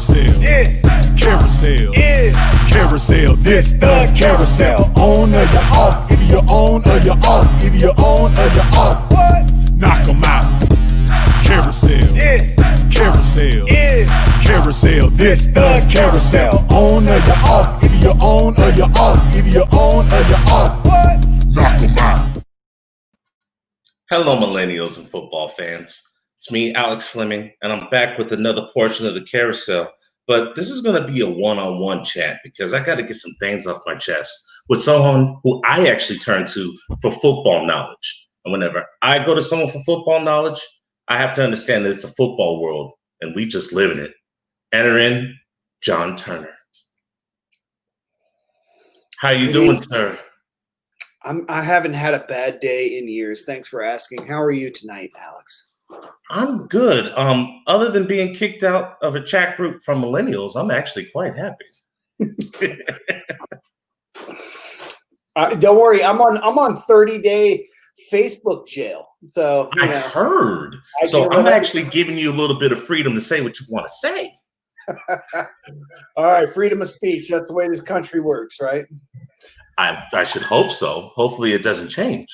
Carousel. Yeah. Carousel. Yeah. Carousel. This the carousel. On or you're off. Either you're on or you're off. Either you're on or you're off. What? Knock 'em out. Carousel. Yeah. Carousel. Yeah. Carousel. This the carousel. On or you're off. Either you're on or you're off. Either you're on or you're off. What? Knock 'em out. Hello, millennials and football fans. It's me, Alex Fleming, and I'm back with another portion of the carousel. But this is going to be a one-on-one chat because I got to get some things off my chest with someone who I actually turn to for football knowledge. And whenever I go to someone for football knowledge, I have to understand that it's a football world and we just live in it. Enter in John Turner. How you doing, sir? I haven't had a bad day in years. Thanks for asking. How are you tonight, Alex? I'm good. Other than being kicked out of a chat group from millennials, I'm actually quite happy. Don't worry, I'm on 30-day Facebook jail. So I heard. So I'm actually giving you a little bit of freedom to say what you want to say. All right, freedom of speech. That's the way this country works, right? I should hope so. Hopefully it doesn't change.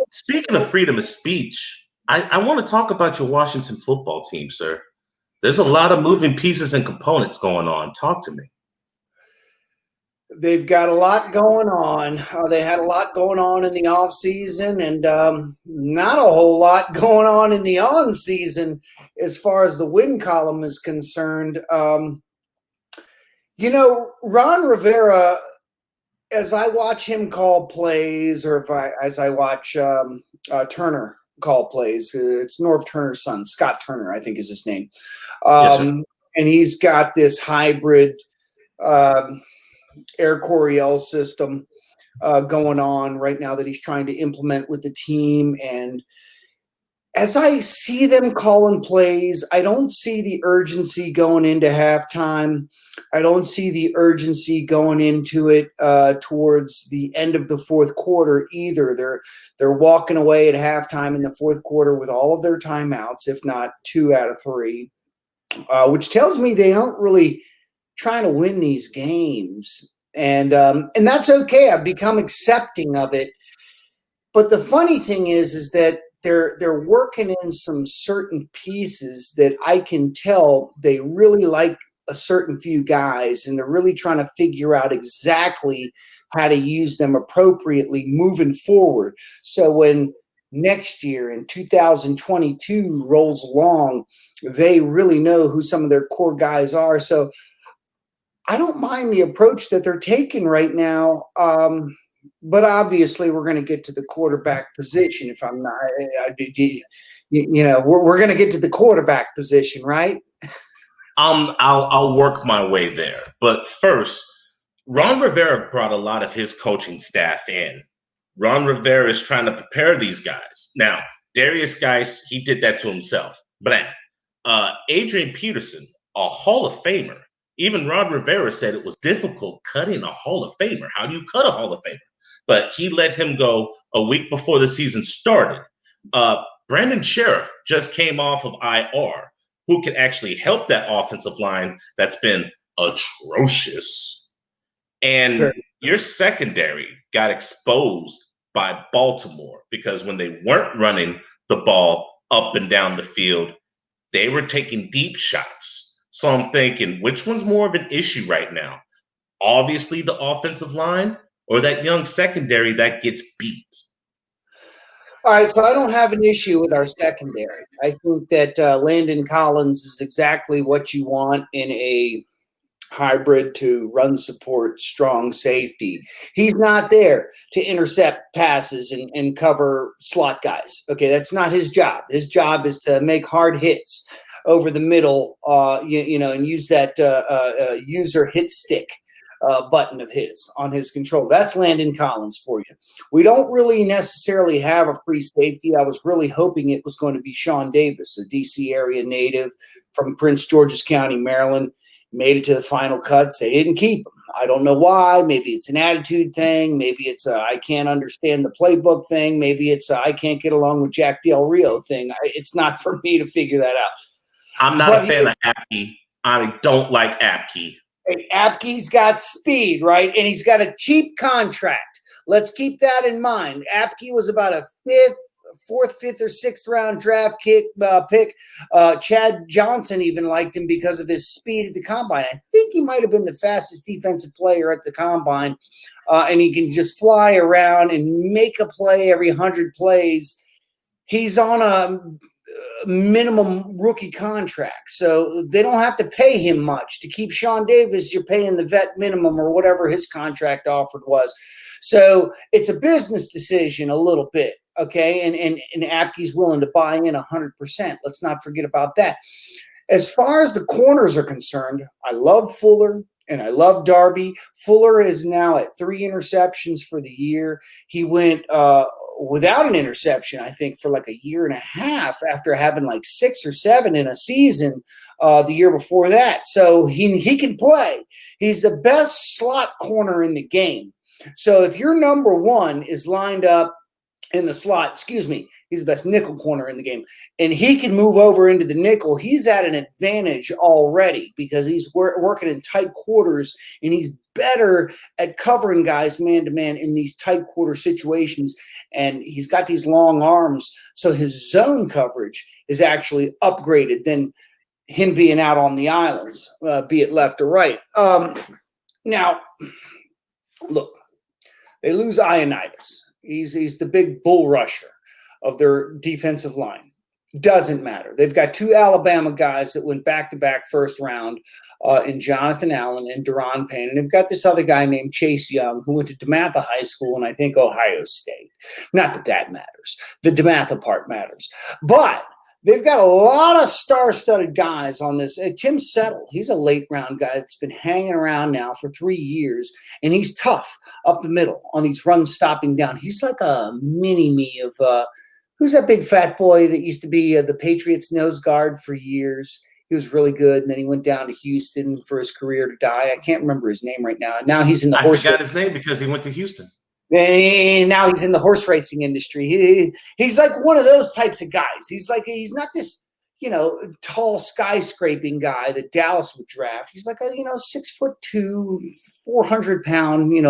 Speaking of freedom of speech, I want to talk about your Washington football team, sir. There's a lot of moving pieces and components going on. Talk to me. They've got a lot going on. They had a lot going on in the offseason and not a whole lot going on in the on-season as far as the win column is concerned. Ron Rivera, as I watch him call plays, or as I watch Turner call plays, it's Norv Turner's son, Scott Turner, I think is his name. Yes, and he's got this hybrid Air Coryell system going on right now that he's trying to implement with the team. And as I see them calling plays, I don't see the urgency going into halftime. I don't see the urgency going into it towards the end of the fourth quarter either. They're walking away at halftime in the fourth quarter with all of their timeouts, if not 2 out of 3, which tells me they aren't really trying to win these games. And that's okay. I've become accepting of it. But the funny thing is that they're working in some certain pieces that I can tell they really like a certain few guys, and they're really trying to figure out exactly how to use them appropriately moving forward. So when next year in 2022 rolls along, they really know who some of their core guys are. So I don't mind the approach that they're taking right now. But obviously, we're going to get to the quarterback position. If I'm not, we're going to get to the quarterback position, right? I'll work my way there. But first, Ron Rivera brought a lot of his coaching staff in. Ron Rivera is trying to prepare these guys. Now, Darius Geis, he did that to himself. But Adrian Peterson, a Hall of Famer. Even Ron Rivera said it was difficult cutting a Hall of Famer. How do you cut a Hall of Famer? But he let him go a week before the season started. Brandon Sheriff just came off of IR, who could actually help that offensive line that's been atrocious. And your secondary got exposed by Baltimore because when they weren't running the ball up and down the field, they were taking deep shots. So I'm thinking, which one's more of an issue right now? Obviously, the offensive line or that young secondary that gets beat? All right, so I don't have an issue with our secondary. I think that Landon Collins is exactly what you want in a hybrid to run support, strong safety. He's not there to intercept passes and cover slot guys. Okay, that's not his job. His job is to make hard hits over the middle, and use that user hit stick button of his on his control. That's Landon Collins for you. We don't really necessarily have a free safety. I was really hoping it was going to be Sean Davis, a DC area native from Prince George's County, Maryland. Made it to the final cuts. They didn't keep him. I don't know why. Maybe it's an attitude thing. Maybe it's a I can't understand the playbook thing. Maybe it's a I can't get along with Jack Del Rio thing. It's not for me to figure that out. I'm not a fan of Happy. I don't like Apke. Hey, Apke's got speed, right? And he's got a cheap contract. Let's keep that in mind. Apke was about a fourth, fifth, or sixth round draft pick. Chad Johnson even liked him because of his speed at the combine. I think he might have been the fastest defensive player at the combine, and he can just fly around and make a play every 100 plays. He's on a minimum rookie contract, so they don't have to pay him much. To keep Sean Davis, you're paying the vet minimum or whatever his contract offered was. So it's a business decision a little bit, okay? And Apke's willing to buy in 100%. Let's not forget about that. As far as the corners are concerned, I love Fuller and I love Darby. Fuller is now at 3 interceptions for the year. He went without an interception, I think, for like a year and a half after having like 6 or 7 in a season the year before that. So he can play. He's the best slot corner in the game. So if your number one is lined up in the slot, he's the best nickel corner in the game, and he can move over into the nickel, he's at an advantage already because he's working in tight quarters, and he's better at covering guys man-to-man in these tight quarter situations, and he's got these long arms, so his zone coverage is actually upgraded than him being out on the islands, be it left or right. Now, look, they lose Ioannidis. He's the big bull rusher of their defensive line. Doesn't matter. They've got 2 Alabama guys that went back-to-back first round in Jonathan Allen and Deron Payne. And they've got this other guy named Chase Young who went to DeMatha High School and I think Ohio State. Not that matters. The DeMatha part matters. But they've got a lot of star-studded guys on this. Tim Settle, he's a late-round guy that's been hanging around now for 3 years, and he's tough up the middle on these runs stopping down. He's like a mini-me of who's that big fat boy that used to be the Patriots nose guard for years? He was really good, and then he went down to Houston for his career to die. I can't remember his name right now. Now he's in the horse. I forgot his name because he went to Houston. And now he's in the horse racing industry. He's like one of those types of guys. He's not this, tall skyscraping guy that Dallas would draft. He's like a, 6'2", 400-pound,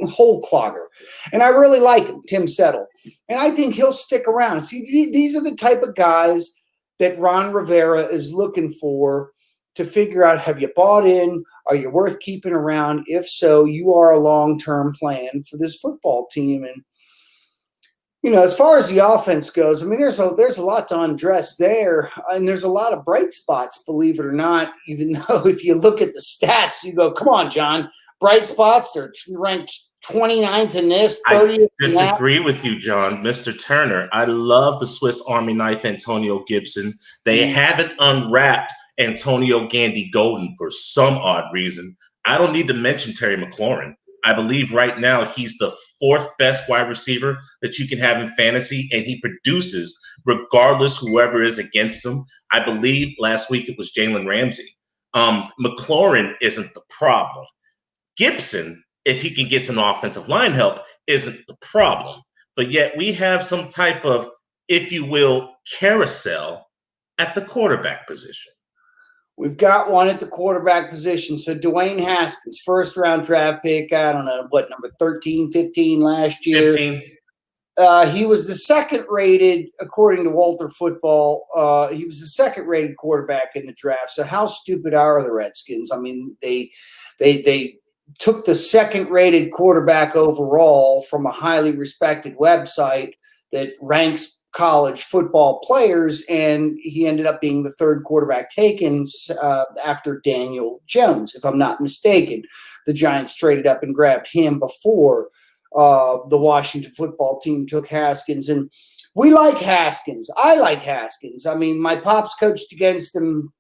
hole clogger. And I really like him, Tim Settle. And I think he'll stick around. See, these are the type of guys that Ron Rivera is looking for to figure out, have you bought in? Are you worth keeping around? If so, you are a long-term plan for this football team. And, as far as the offense goes, I mean, there's a lot to undress there. And there's a lot of bright spots, believe it or not, even though if you look at the stats, you go, come on, John, bright spots, they're ranked 29th in this, 30th. I disagree with you, John. Mr. Turner, I love the Swiss Army knife Antonio Gibson. They haven't unwrapped Antonio Gandy Golden for some odd reason. I don't need to mention Terry McLaurin. I believe right now he's the 4th best wide receiver that you can have in fantasy, and he produces regardless whoever is against him. I believe last week it was Jalen Ramsey. McLaurin isn't the problem. Gibson, if he can get some offensive line help, isn't the problem. But yet we have some type of, if you will, carousel at the quarterback position. We've got one at the quarterback position. So Dwayne Haskins, first-round draft pick, I don't know, number 13, 15 last year. 15. He was the second-rated, according to Walter Football, he was the second-rated quarterback in the draft. So how stupid are the Redskins? I mean, they took the second-rated quarterback overall from a highly respected website that ranks college football players, and he ended up being the 3rd quarterback taken after Daniel Jones, if I'm not mistaken. The Giants traded up and grabbed him before the Washington football team took Haskins. And we like Haskins. I like Haskins. I mean, my pops coached against him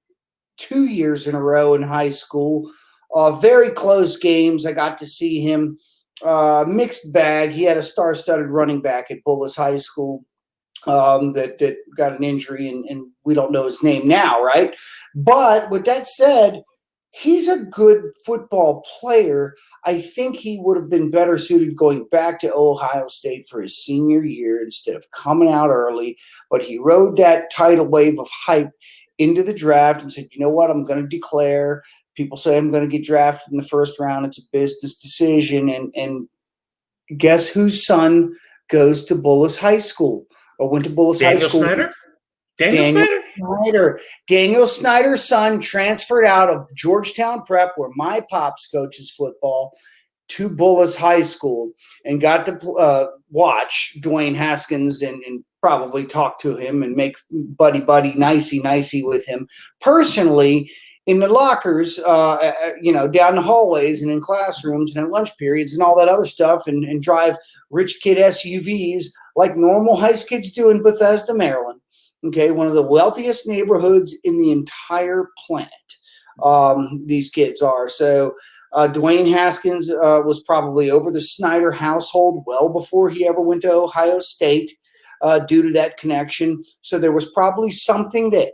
2 years in a row in high school. Very close games. I got to see him. Mixed bag. He had a star-studded running back at Bullis High School that got an injury, and we don't know his name now, right? But with that said, he's a good football player. I think he would have been better suited going back to Ohio State for his senior year instead of coming out early. But he rode that tidal wave of hype into the draft and said, you know what, I'm going to declare. People say I'm going to get drafted in the first round. It's a business decision. And guess whose son goes to Bullis High School or went to Bullis High School? Snyder? Daniel Snyder. Daniel Snyder's son transferred out of Georgetown Prep, where my pops coaches football, to Bullis High School and got to watch Dwayne Haskins and probably talk to him and make buddy nicey with him personally in the lockers, down the hallways and in classrooms and at lunch periods and all that other stuff, and drive rich kid SUVs like normal high school kids do in Bethesda, Maryland. Okay, one of the wealthiest neighborhoods in the entire planet. These kids are. So Dwayne Haskins was probably over the Snyder household well before he ever went to Ohio State due to that connection. So there was probably something that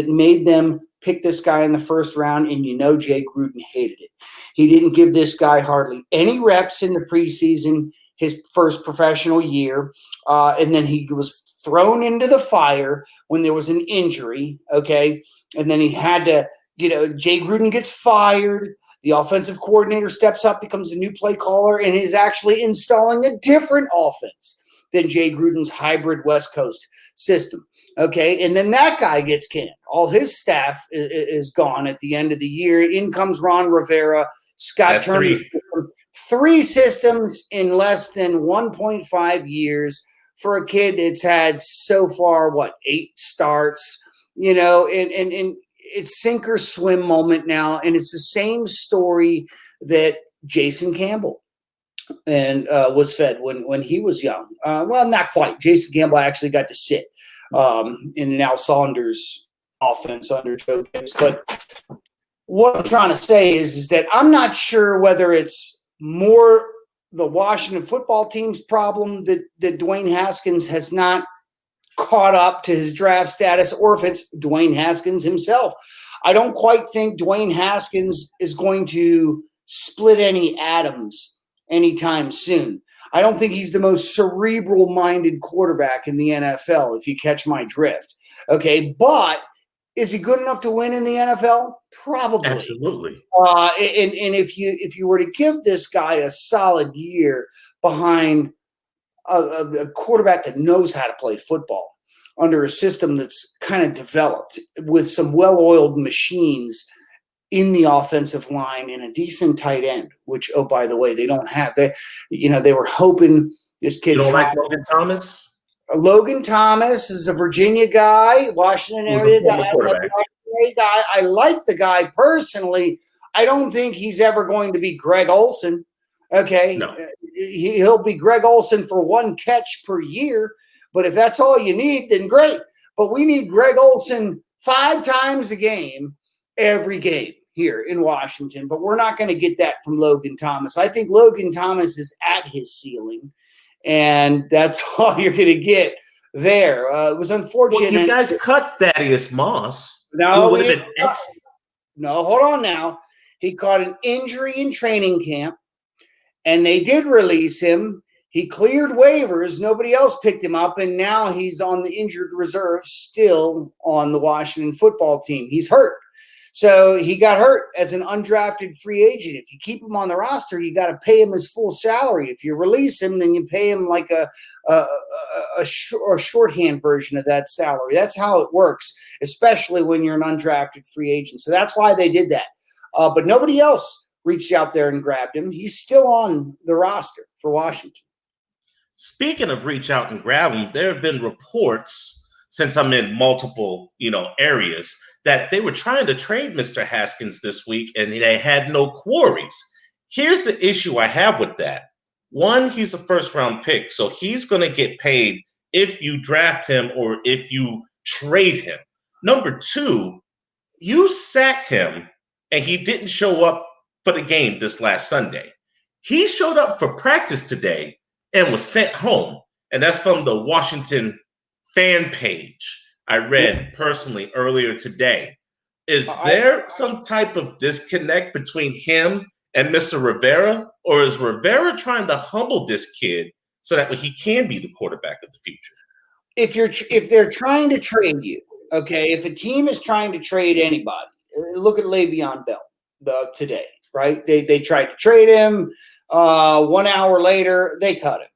made them pick this guy in the first round, and Jay Gruden hated it. He didn't give this guy hardly any reps in the preseason, his first professional year, and then he was thrown into the fire when there was an injury, okay? And then he had to, Jay Gruden gets fired. The offensive coordinator steps up, becomes a new play caller, and is actually installing a different offense than Jay Gruden's hybrid West Coast system, okay? And then that guy gets canned. All his staff is gone at the end of the year. In comes Ron Rivera, Scott Turner. Three systems in less than 1.5 years. For a kid that's had so far, 8 starts, and it's sink or swim moment now. And it's the same story that Jason Campbell was fed when he was young. Well, not quite. Jason Campbell actually got to sit in Al Saunders' offense under Joe Gibbs. But what I'm trying to say is that I'm not sure whether it's more the Washington football team's problem that Dwayne Haskins has not caught up to his draft status, or if it's Dwayne Haskins himself. I don't quite think Dwayne Haskins is going to split any atoms anytime soon. I don't think he's the most cerebral-minded quarterback in the NFL, if you catch my drift. Okay, but is he good enough to win in the NFL? Probably. Absolutely. And if you were to give this guy a solid year behind a quarterback that knows how to play football under a system that's kind of developed with some well-oiled machines in the offensive line and a decent tight end, which, oh, by the way, they don't have. They were hoping this kid. You don't like Logan Thomas? Logan Thomas is a Virginia guy, Washington area guy. I like the guy personally. I don't think he's ever going to be Greg Olsen. Okay, no. He'll be Greg Olsen for one catch per year. But if that's all you need, then great. But we need Greg Olsen 5 times a game, every game here in Washington. But we're not going to get that from Logan Thomas. I think Logan Thomas is at his ceiling. And that's all you're going to get there. It was unfortunate. Well, you guys cut Thaddeus Moss. No, hold on now. He caught an injury in training camp, and they did release him. He cleared waivers. Nobody else picked him up, and now he's on the injured reserve still on the Washington football team. He's hurt. So he got hurt as an undrafted free agent. If you keep him on the roster, you got to pay him his full salary. If you release him, then you pay him like a shorthand version of that salary. That's how it works, especially when you're an undrafted free agent. So that's why they did that. But nobody else reached out there and grabbed him. He's still on the roster for Washington. Speaking of reach out and grab him, there have been reports, since I'm in multiple, areas, that they were trying to trade Mr. Haskins this week and they had no quarries. Here's the issue I have with that. One, he's a first-round pick, so he's going to get paid if you draft him or if you trade him. Number 2, you sat him and he didn't show up for the game this last Sunday. He showed up for practice today and was sent home. And that's from the Washington fan page I read personally earlier today. Is there some type of disconnect between him and Mr. Rivera, or is Rivera trying to humble this kid so that he can be the quarterback of the future? If they're trying to trade you, Okay, if a team is trying to trade anybody, look at Le'Veon Bell today, right? They tried to trade him. 1 hour later, they cut him.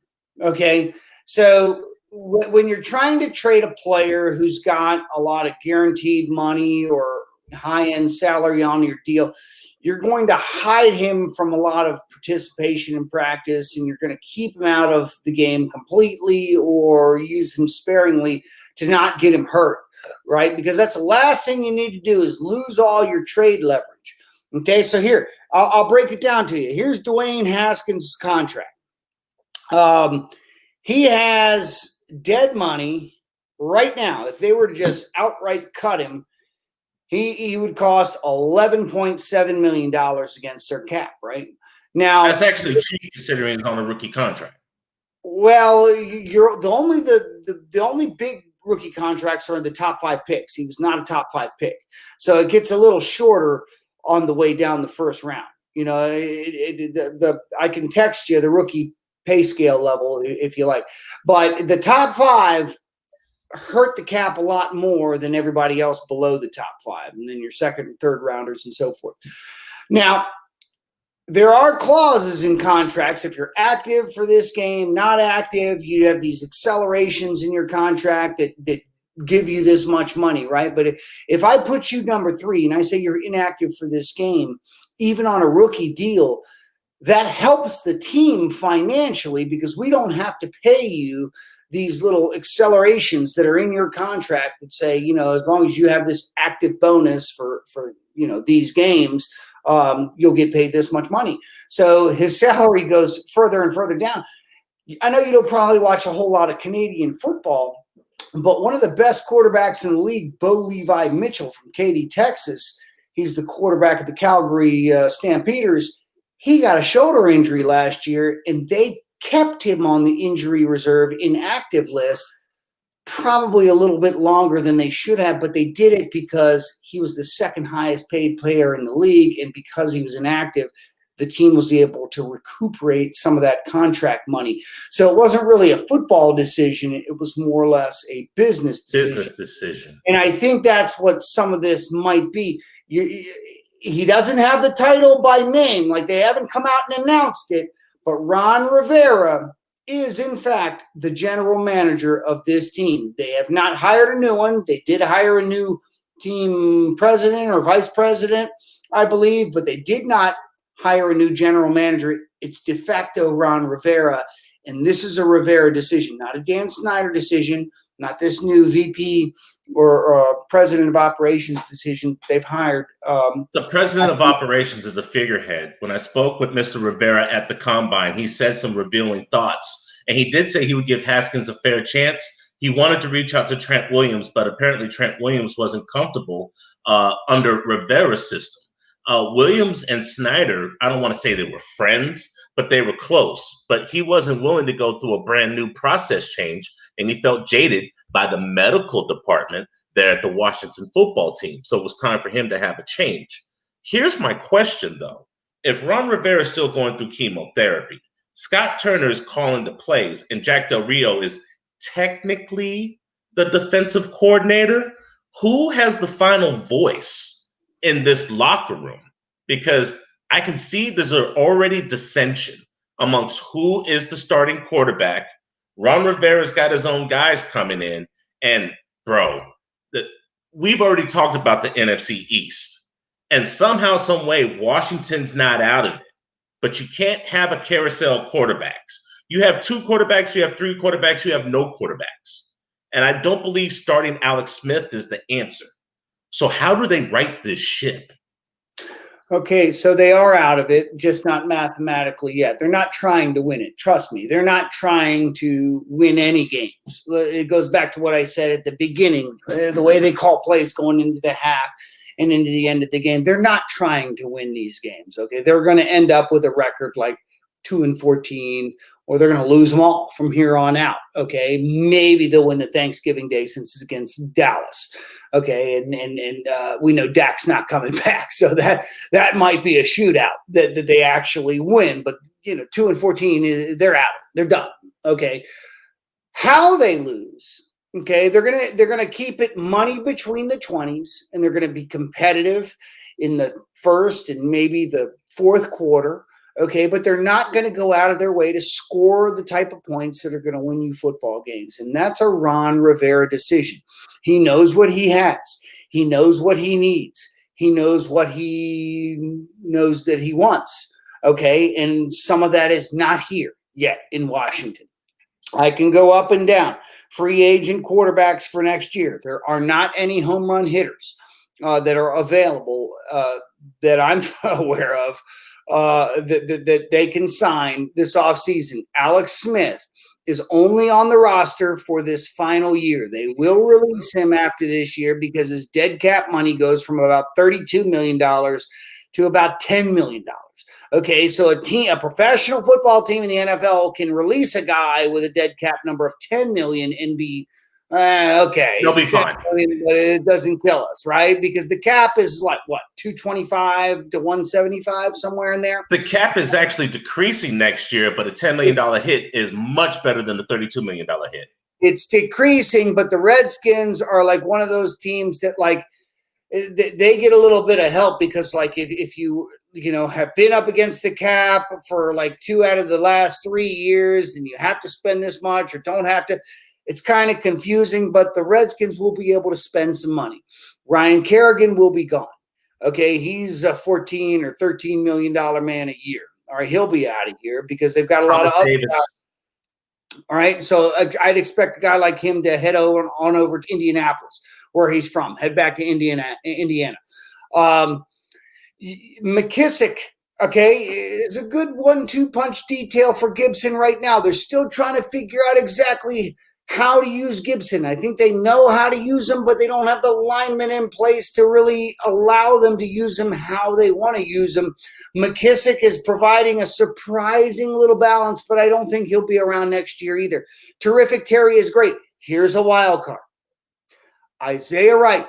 Okay, so when you're trying to trade a player who's got a lot of guaranteed money or high-end salary on your deal, you're going to hide him from a lot of participation in practice, and you're going to keep him out of the game completely or use him sparingly to not get him hurt, right? Because that's the last thing you need to do is lose all your trade leverage. Okay, so here, I'll break it down to you. Here's Dwayne Haskins' contract. He has dead money right now. If they were to just outright cut him, he would cost $11.7 million against their cap, right? Now that's actually cheap considering he's on a rookie contract. Well, you're the only big rookie contracts are in the top 5 picks. He was not a top 5 pick, so it gets a little shorter on the way down the first round. You know, I can text you the rookie pay scale level if you like, but the top 5 hurt the cap a lot more than everybody else below the top 5, and then your second and third rounders and so forth. Now, there are clauses in contracts. If you're active for this game, not active, you have these accelerations in your contract that give you this much money, right? But if I put you number 3 and I say you're inactive for this game, even on a rookie deal, that helps the team financially because we don't have to pay you these little accelerations that are in your contract that say, you know, as long as you have this active bonus for you know, these games, you'll get paid this much money. So his salary goes further and further down. I know you don't probably watch a whole lot of Canadian football, but one of the best quarterbacks in the league, Bo Levi Mitchell from Katy, Texas, he's the quarterback of the Calgary Stampeders. He got a shoulder injury last year, and they kept him on the injury reserve inactive list probably a little bit longer than they should have, but they did it because he was the second highest paid player in the league, and because he was inactive, the team was able to recuperate some of that contract money. So it wasn't really a football decision. It was more or less a business decision. And I think that's what some of this might be. He doesn't have the title by name. Like, they haven't come out and announced it, but Ron Rivera is, in fact, the general manager of this team. They have not hired a new one. They did hire a new team president or vice president, I believe, but they did not hire a new general manager. It's de facto Ron Rivera, and this is a Rivera decision, not a Dan Snyder decision, not this new VP or president of operations decision. They've hired. The president of operations is a figurehead. When I spoke with Mr. Rivera at the Combine, he said some revealing thoughts, and he did say he would give Haskins a fair chance. He wanted to reach out to Trent Williams, but apparently Trent Williams wasn't comfortable under Rivera's system. Williams and Snyder, I don't want to say they were friends, but they were close. But he wasn't willing to go through a brand new process change, and he felt jaded by the medical department there at the Washington football team. So it was time for him to have a change. Here's my question, though. If Ron Rivera is still going through chemotherapy, Scott Turner is calling the plays, and Jack Del Rio is technically the defensive coordinator, who has the final voice in this locker room? Because I can see there's already dissension amongst who is the starting quarterback. Ron Rivera's got his own guys coming in, and bro, we've already talked about the NFC East, and somehow, some way, Washington's not out of it. But you can't have a carousel quarterbacks. You have 2 quarterbacks, you have 3 quarterbacks, you have no quarterbacks. And I don't believe starting Alex Smith is the answer. So how do they right this ship? Okay, so they are out of it, just not mathematically yet. They're not trying to win it. Trust me, they're not trying to win any games. It goes back to what I said at the beginning, the way they call plays going into the half and into the end of the game. They're not trying to win these games, okay? They're going to end up with a record like 2-14, or they're going to lose them all from here on out, okay? Maybe they'll win the Thanksgiving Day since it's against Dallas, okay? And we know Dak's not coming back, so that might be a shootout that they actually win. But, 2-14, they're out. They're done, okay? How they lose Okay, they're gonna keep it money between the 20s, and they're gonna be competitive in the first and maybe the fourth quarter. Okay, but they're not going to go out of their way to score the type of points that are going to win you football games. And that's a Ron Rivera decision. He knows what he has. He knows what he needs. He knows what he knows that he wants. Okay, and some of that is not here yet in Washington. I can go up and down. Free agent quarterbacks for next year. There are not any home run hitters that are available that I'm aware of. That they can sign this offseason. Alex Smith is only on the roster for this final year. They will release him after this year because his dead cap money goes from about $32 million to about $10 million. Okay, so a professional football team in the NFL can release a guy with a dead cap number of 10 million and be okay. They'll be fine. Million, but it doesn't kill us, right? Because the cap is what 225 to 175, somewhere in there. The cap is actually decreasing next year, but a $10 million hit is much better than the $32 million hit. It's decreasing, but the Redskins are like one of those teams that like they get a little bit of help because like if you have been up against the cap for like 2 out of the last 3 years and you have to spend this much or don't have to, it's kind of confusing, but the Redskins will be able to spend some money. Ryan Kerrigan will be gone. Okay, he's a $14 or $13 million man a year. All right, he'll be out of here because they've got a lot of other guys. All right, so I'd expect a guy like him to head on over to Indianapolis, where he's from, head back to Indiana. McKissick, okay, is a good 1-2 punch detail for Gibson right now. They're still trying to figure out exactly how to use Gibson. I think they know how to use him, but they don't have the linemen in place to really allow them to use him how they want to use him. McKissick is providing a surprising little balance, but I don't think he'll be around next year either. Terrific Terry is great. Here's a wild card. Isaiah Wright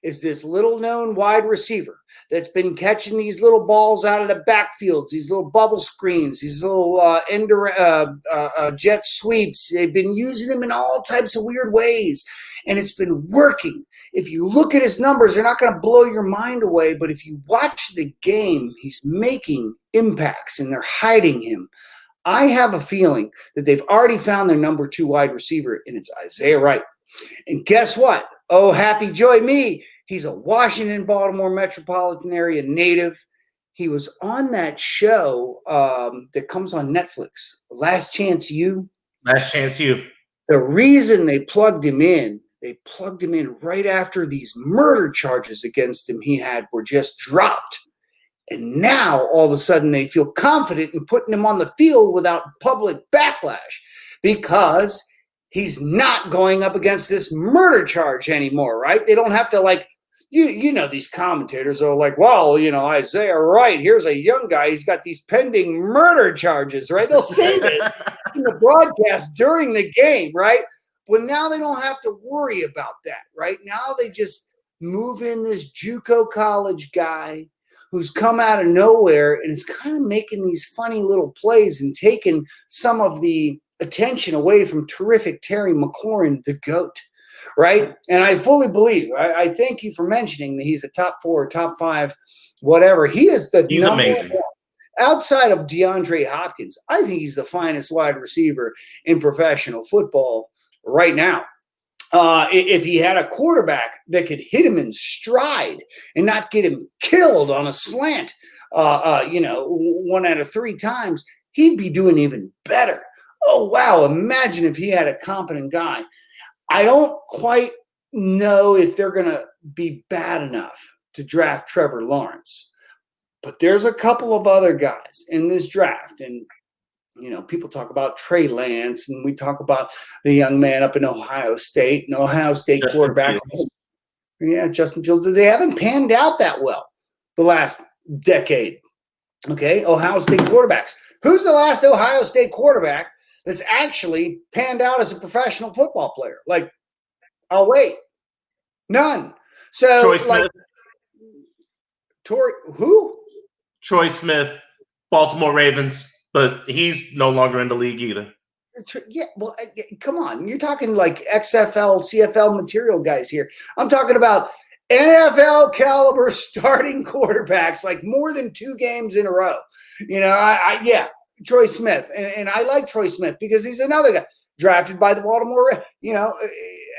is this little-known wide receiver that's been catching these little balls out of the backfields, these little bubble screens, these little jet sweeps. They've been using him in all types of weird ways, and it's been working. If you look at his numbers, they're not going to blow your mind away, but if you watch the game, he's making impacts, and they're hiding him. I have a feeling that they've already found their number 2 wide receiver, and it's Isaiah Wright. And guess what? Oh, happy joy me. He's a Washington, Baltimore metropolitan area native. He was on that show that comes on Netflix, Last Chance U. Last Chance U. The reason they plugged him in right after these murder charges against him he had were just dropped. And now, all of a sudden, they feel confident in putting him on the field without public backlash because he's not going up against this murder charge anymore, right? They don't have to like, these commentators are like, well, Isaiah Wright, here's a young guy. He's got these pending murder charges, right? They'll say this in the broadcast during the game, right? Well, now they don't have to worry about that, right? Now they just move in this JUCO college guy who's come out of nowhere and is kind of making these funny little plays and taking some of the attention away from terrific Terry McLaurin, the GOAT, right? And I fully believe, I thank you for mentioning that he's a top 4, top 5, whatever. He's amazing. One. Outside of DeAndre Hopkins, I think he's the finest wide receiver in professional football right now. If he had a quarterback that could hit him in stride and not get him killed on a slant, 1 out of 3 times, he'd be doing even better. Oh, wow. Imagine if he had a competent guy. I don't quite know if they're going to be bad enough to draft Trevor Lawrence, but there's a couple of other guys in this draft. And, people talk about Trey Lance, and we talk about the young man up in Ohio State, and Ohio State Justin quarterback. Fields. Yeah, Justin Fields. They haven't panned out that well the last decade. Okay, Ohio State quarterbacks. Who's the last Ohio State quarterback that's actually panned out as a professional football player? Like, I'll wait. None. So, Troy Smith. Who? Troy Smith, Baltimore Ravens, but he's no longer in the league either. Yeah, well, come on. You're talking like XFL, CFL material guys here. I'm talking about NFL caliber starting quarterbacks, like more than 2 games in a row. Yeah, Troy Smith. And I like Troy Smith because he's another guy drafted by the Baltimore.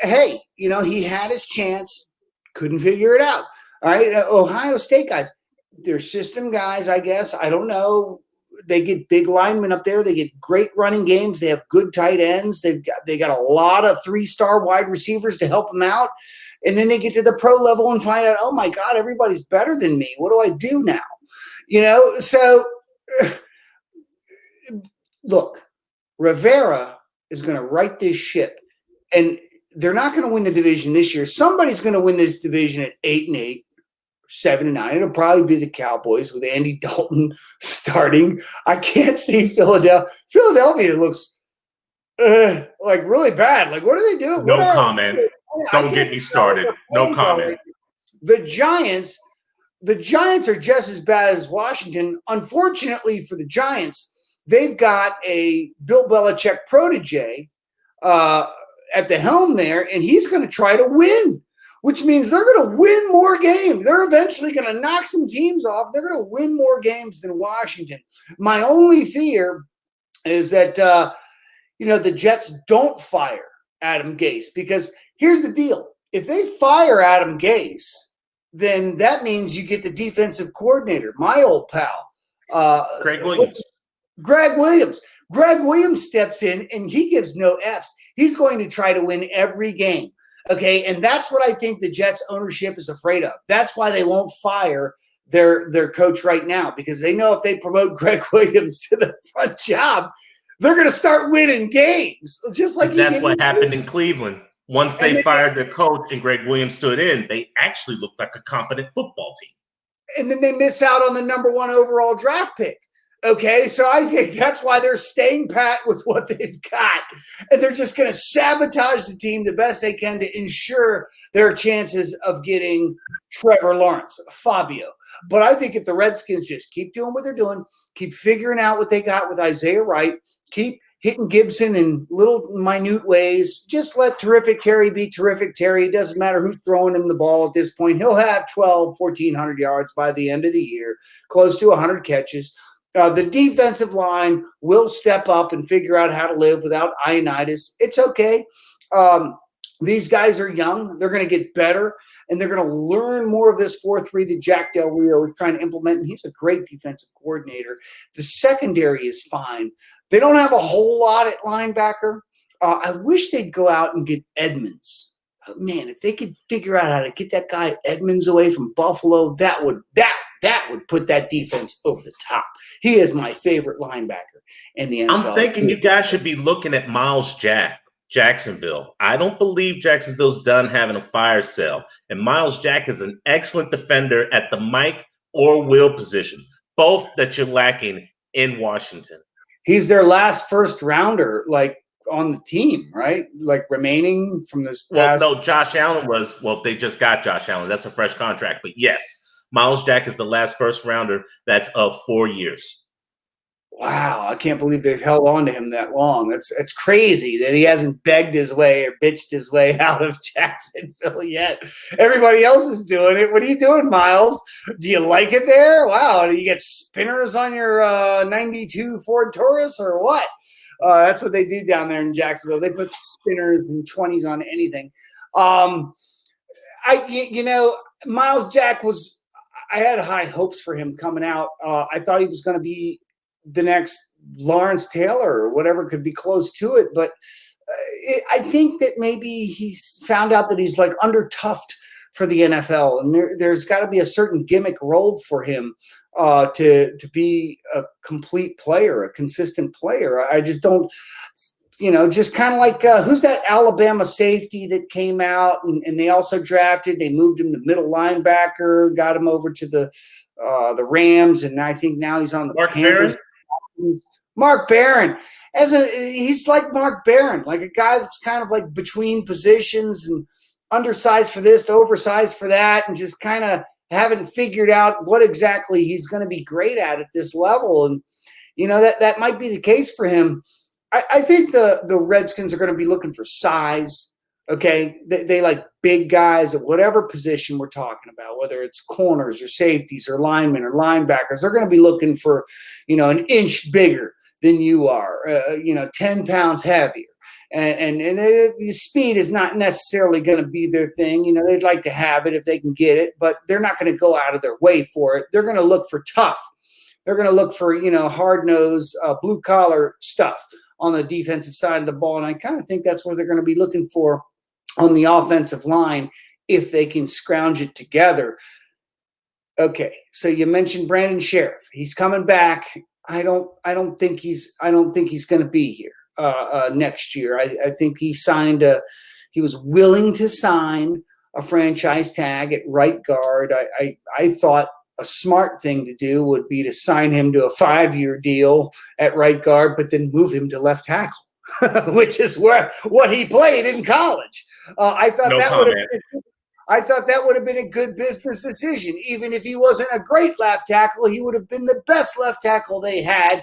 Hey, he had his chance, couldn't figure it out. All right. Ohio State guys, they're system guys, I guess. I don't know. They get big linemen up there. They get great running games. They have good tight ends. They got a lot of 3-star wide receivers to help them out. And then they get to the pro level and find out, oh my God, everybody's better than me. What do I do now? So look, Rivera is going to right this ship, and they're not going to win the division this year. Somebody's going to win this division at 8-8. 7-9. It'll probably be the Cowboys with Andy Dalton starting. I can't see Philadelphia. Philadelphia looks like really bad. Like, what are they doing? No comment. Don't get me started. No comment. The Giants are just as bad as Washington. Unfortunately for the Giants, they've got a Bill Belichick protege at the helm there, and he's going to try to win, which means they're going to win more games. They're eventually going to knock some teams off. They're going to win more games than Washington. My only fear is that, the Jets don't fire Adam Gase, because here's the deal. If they fire Adam Gase, then that means you get the defensive coordinator, my old pal. Greg Williams. Greg Williams steps in, and he gives no Fs. He's going to try to win every game. Okay, and that's what I think the Jets ownership is afraid of. That's why they won't fire their coach right now, because they know if they promote Greg Williams to the front job, they're going to start winning games. Just like that's what happened in Cleveland. Once they fired their coach and Greg Williams stood in, they actually looked like a competent football team. And then they miss out on the number 1 overall draft pick. Okay, so I think that's why they're staying pat with what they've got. And they're just going to sabotage the team the best they can to ensure their chances of getting Trevor Lawrence, Fabio. But I think if the Redskins just keep doing what they're doing, keep figuring out what they got with Isaiah Wright, keep hitting Gibson in little minute ways, just let Terrific Terry be Terrific Terry. It doesn't matter who's throwing him the ball at this point. He'll have 1,400 yards by the end of the year, close to 100 catches. The defensive line will step up and figure out how to live without Ioannidis. It's okay. These guys are young. They're going to get better, and they're going to learn more of this 4-3 that Jack Del Rio is trying to implement, and he's a great defensive coordinator. The secondary is fine. They don't have a whole lot at linebacker. I wish they'd go out and get Edmonds. Man, if they could figure out how to get that guy Edmonds away from Buffalo, that would put that defense over the top. He is my favorite linebacker in the NFL. I'm thinking you guys should be looking at Miles Jacksonville. I don't believe Jacksonville's done having a fire sale. And Miles Jack is an excellent defender at the Mike or Will position, both that you're lacking in Washington. He's their last first rounder, like, on the team, right? Like, remaining from this past. Well, no, Josh Allen was, if they just got Josh Allen, that's a fresh contract. But yes, Miles Jack is the last first rounder that's of 4 years. Wow, I can't believe they've held on to him that long. It's crazy that he hasn't begged his way or bitched his way out of Jacksonville yet. Everybody else is doing it. What are you doing, Miles? Do you like it there? Wow, do you get spinners on your 92 Ford Taurus or what? That's what they do down there in Jacksonville. They put spinners and 20s on anything. Miles Jack I had high hopes for him coming out. I thought he was going to be the next Lawrence Taylor or whatever could be close to it. But I think that maybe he's found out that he's like under-toughed for the NFL. And there's got to be a certain gimmick role for him to be a complete player, a consistent player. I just don't, just kind of like who's that Alabama safety that came out and they also drafted, they moved him to middle linebacker, got him over to the Rams, and I think now he's on the Panthers. Mark Barron. He's like Mark Barron, like a guy that's kind of like between positions and undersized for this, oversized for that, and just kind of haven't figured out what exactly he's going to be great at this level. And, that might be the case for him. I think the Redskins are going to be looking for size. Okay, they like big guys at whatever position we're talking about, whether it's corners or safeties or linemen or linebackers. They're going to be looking for, an inch bigger than you are, 10 pounds heavier. And the speed is not necessarily going to be their thing. They'd like to have it if they can get it, but they're not going to go out of their way for it. They're going to look for tough. They're going to look for, hard-nosed, blue-collar stuff on the defensive side of the ball. And I kind of think that's what they're going to be looking for on the offensive line if they can scrounge it together. Okay, so you mentioned Brandon Sheriff. He's coming back. I don't think he's going to be here next year. I think he was willing to sign a franchise tag at right guard. I thought a smart thing to do would be to sign him to a 5-year deal at right guard, but then move him to left tackle, which is what he played in college. I thought that would have been a good business decision. Even if he wasn't a great left tackle, he would have been the best left tackle they had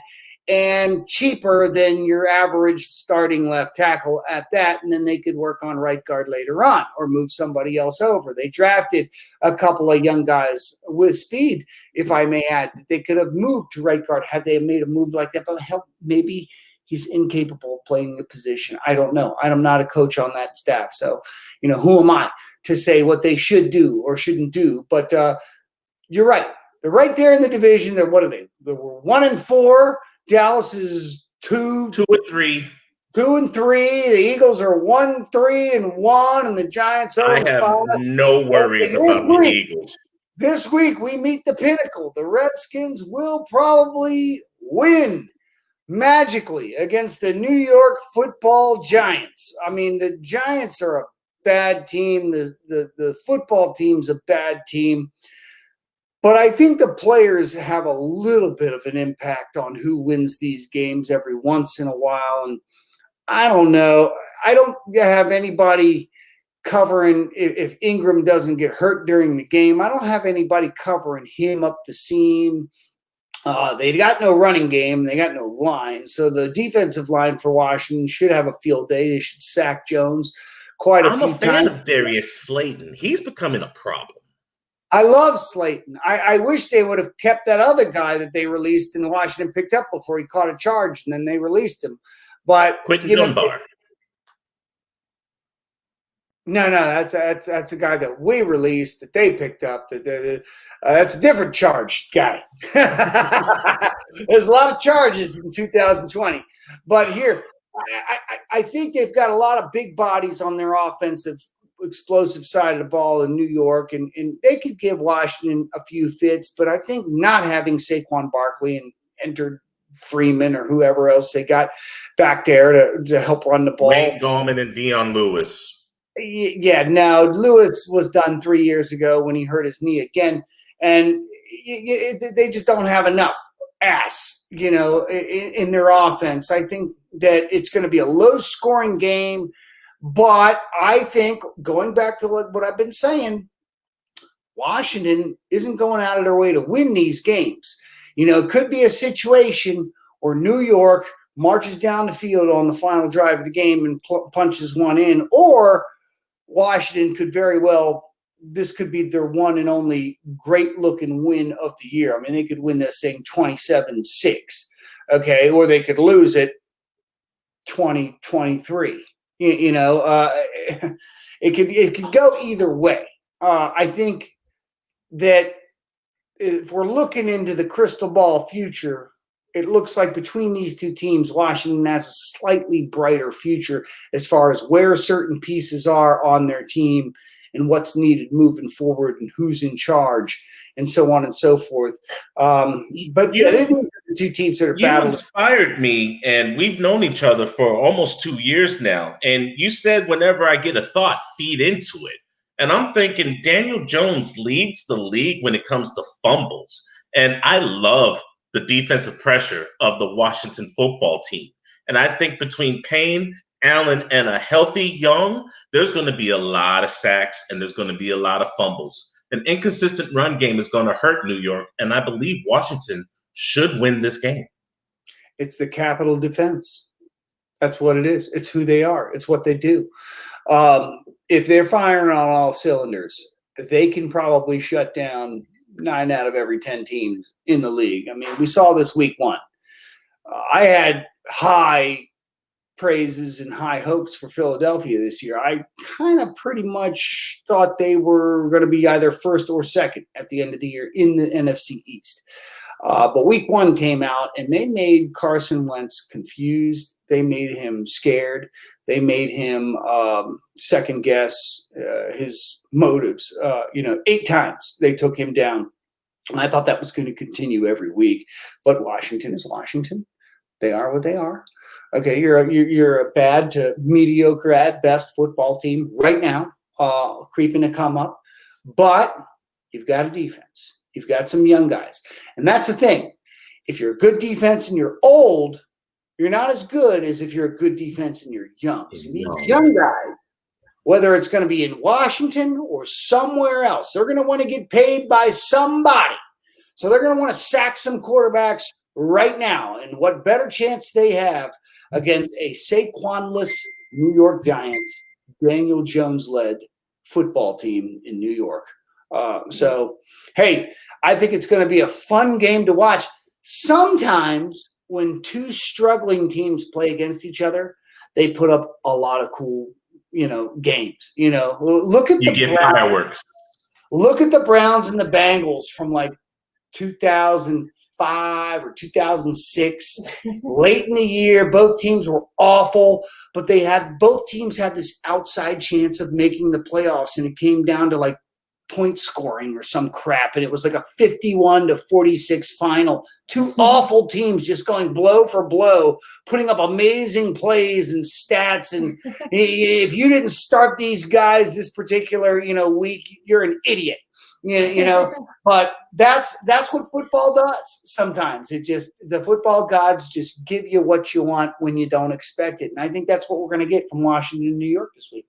and cheaper than your average starting left tackle at that. And then they could work on right guard later on or move somebody else over. They drafted a couple of young guys with speed, if I may add, that they could have moved to right guard had they made a move like that. But hell, maybe he's incapable of playing the position. I don't know. I'm not a coach on that staff. So, who am I to say what they should do or shouldn't do? But you're right. They're right there in the division. What are they? They were 1-4. Dallas is 2-3. 2-3. The Eagles are 1-3-1, and the Giants are 5. I have no worries about the Eagles. This week we meet the pinnacle. The Redskins will probably win magically against the New York Football Giants. I mean, the Giants are a bad team. The football team's a bad team. But I think the players have a little bit of an impact on who wins these games every once in a while. And I don't know. I don't have anybody covering if Ingram doesn't get hurt during the game. I don't have anybody covering him up the seam. They got no running game. They got no line. So the defensive line for Washington should have a field day. They should sack Jones quite a few times. I'm a fan of Darius Slayton. He's becoming a problem. I love Slayton. I wish they would have kept that other guy that they released and Washington picked up before he caught a charge, and then they released him. But Quentin Dunbar. No, that's a guy that we released that they picked up. That's a different charge guy. There's a lot of charges in 2020, but here I think they've got a lot of big bodies on their offensive explosive side of the ball in New York, and they could give Washington a few fits, but I think not having Saquon Barkley and entered Freeman or whoever else they got back there to help run the ball. Ray Gallman and Dion Lewis. Yeah, no, Lewis was done 3 years ago when he hurt his knee again, and they just don't have enough ass, in their offense. I think that it's going to be a low-scoring game. But I think, going back to what I've been saying, Washington isn't going out of their way to win these games. It could be a situation where New York marches down the field on the final drive of the game and punches one in, or Washington could very well, this could be their one and only great-looking win of the year. I mean, they could win this thing 27-6, okay, or they could lose it 20-23. It could go either way. I think that if we're looking into the crystal ball future, it looks like between these two teams, Washington has a slightly brighter future as far as where certain pieces are on their team and what's needed moving forward and who's in charge and so on and so forth. But the two teams that are battling. You inspired me, and we've known each other for almost 2 years now. And you said whenever I get a thought, feed into it. And I'm thinking Daniel Jones leads the league when it comes to fumbles. And I love the defensive pressure of the Washington football team. And I think between Payne, Allen, and a healthy Young, there's going to be a lot of sacks and there's going to be a lot of fumbles. An inconsistent run game is going to hurt New York, and I believe Washington should win this game. It's the capital defense. That's what it is. It's who they are. It's what they do. If they're firing on all cylinders, they can probably shut down 9 out of every 10 teams in the league. I mean, we saw this week 1. I had high praises and high hopes for Philadelphia this year. I kind of pretty much thought they were going to be either first or second at the end of the year in the NFC East. But week 1 came out and they made Carson Wentz confused. They made him scared. They made him second guess his motives. 8 times they took him down. And I thought that was going to continue every week. But Washington is Washington. They are what they are. Okay, you're a bad to mediocre at best football team right now, creeping to come up. But you've got a defense. You've got some young guys. And that's the thing. If you're a good defense and you're old, you're not as good as if you're a good defense and you're young. So these young guys, whether it's going to be in Washington or somewhere else, they're going to want to get paid by somebody. So they're going to want to sack some quarterbacks right now. And what better chance they have against a Saquon-less New York Giants, Daniel Jones-led football team in New York. So, hey, I think it's going to be a fun game to watch. Sometimes when 2 struggling teams play against each other, they put up a lot of cool, games. Look at fireworks. Look at the Browns and the Bengals from like 2005 or 2006. Late in the year, both teams were awful, but both teams had this outside chance of making the playoffs, and it came down to like point scoring or some crap, and it was like a 51-46 final. 2 awful teams just going blow for blow, putting up amazing plays and stats. And if you didn't start these guys this particular week, you're an idiot. But that's what football does. Sometimes the football gods just give you what you want when you don't expect it, and I think that's what we're going to get from Washington and New York this week.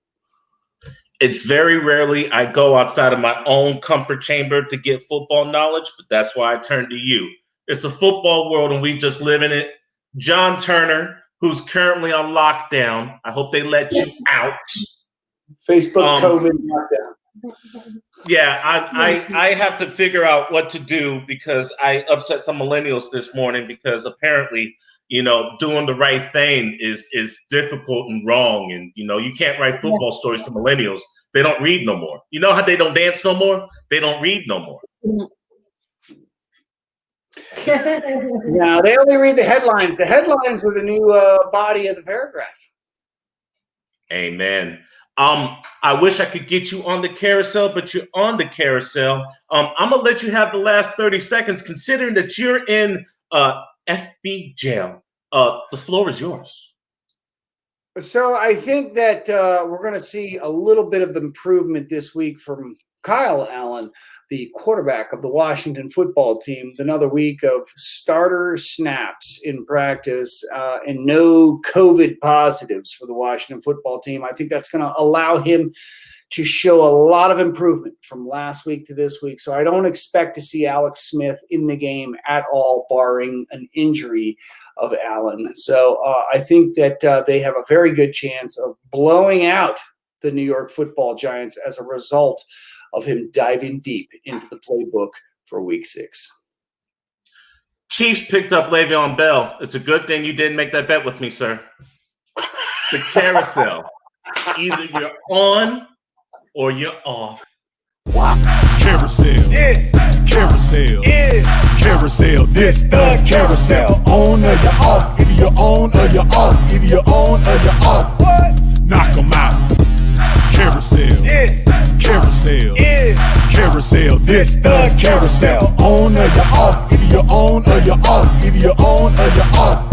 It's very rarely I go outside of my own comfort chamber to get football knowledge, but that's why I turn to you. It's a football world, and we just live in it. John Turner, who's currently on lockdown, I hope they let you out. Facebook COVID lockdown. Yeah, I have to figure out what to do because I upset some millennials this morning because apparently, doing the right thing is difficult and wrong. And, you can't write football stories to millennials. They don't read no more. You know how they don't dance no more? They don't read no more. No, they only read the headlines. The headlines are the new body of the paragraph. Amen. I wish I could get you on the carousel, but you're on the carousel. I'm going to let you have the last 30 seconds, considering that you're in FB jail. The floor is yours. So I think that we're going to see a little bit of improvement this week from Kyle Allen, the quarterback of the Washington football team. Another week of starter snaps in practice and no COVID positives for the Washington football team. I think that's going to allow him to show a lot of improvement from last week to this week. So I don't expect to see Alex Smith in the game at all, barring an injury of Allen. So I think that they have a very good chance of blowing out the New York Football Giants as a result of him diving deep into the playbook for week 6. Chiefs picked up Le'Veon Bell. It's a good thing you didn't make that bet with me, sir. The carousel. Either you're on or you're off. Carousel. Yeah. Carousel. Yeah. Carousel. This the carousel. On or you're off. Either you're on or you're off. Either you're on or you're off. What? Knock 'em out. Carousel. Yeah. Carousel. Yeah. Carousel. This the carousel. On or you're off. Either you're on or you're off. Either you're on or you're off.